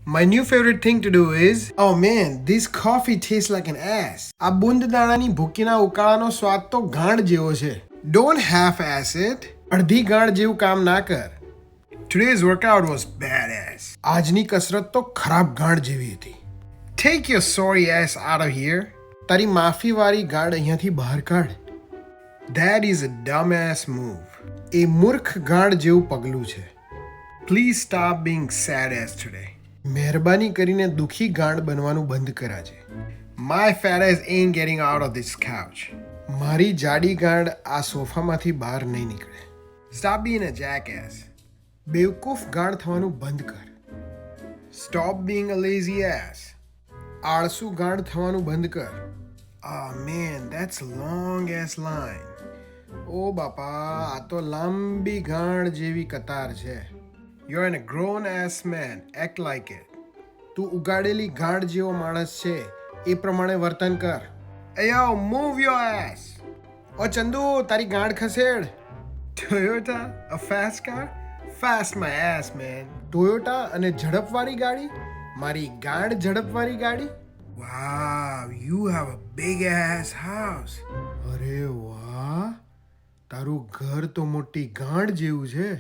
My new favorite thing to do is, oh man, this coffee tastes like an ass. આ બુંદ દાણાની ભૂકીના ઉકાળાનો સ્વાદ તો ગાંડ જેવો છે. Don't half ass it. અડધી ગાંડ જેવું કામ ના કર. Today's workout was badass. આજની કસરત તો ખરાબ ગાંડ જેવી હતી. Take your sorry ass out of here. તારી માફીવાળી ગાંડ અહીંયાથી બહાર કાઢ. That is a dumbass move. એ મૂર્ખ ગાંડ જેવું પગલું છે. Please stop being sad ass today. મહેરબાની કરીને દુખી ગાંડ બનવાનું બંધ કરાજે. My fat ass ain't getting out of this couch. મારી જાડી ગાંડ આ સોફામાંથી બહાર નહીં નીકળે. Stop being a jackass. બેવકૂફ ગાંડ થવાનું બંધ કર. Stop being a lazy ass. આળસુ ગાંડ થવાનું બંધ કર. Oh man, that's a long ass line. ઓ બાપા, આ તો લાંબી ગાંડ જેવી કતાર છે. You're a grown ass man. Act like it. તું ઉગાડેલી ગાંડ જેવો માણસ છે એ પ્રમાણે વર્તન કર. Hey yo, move your ass. ઓ ચંદુ, તારી ગાંડ ખસેડ. Toyota, a fast car? Fast my ass, man. Toyota અને ઝડપવાળી ગાડી? મારી ગાંડ ઝડપવાળી ગાડી? Wow, you have a big ass house. અરે વાહ, તારું ઘર તો મોટી ગાંડ જેવું છે.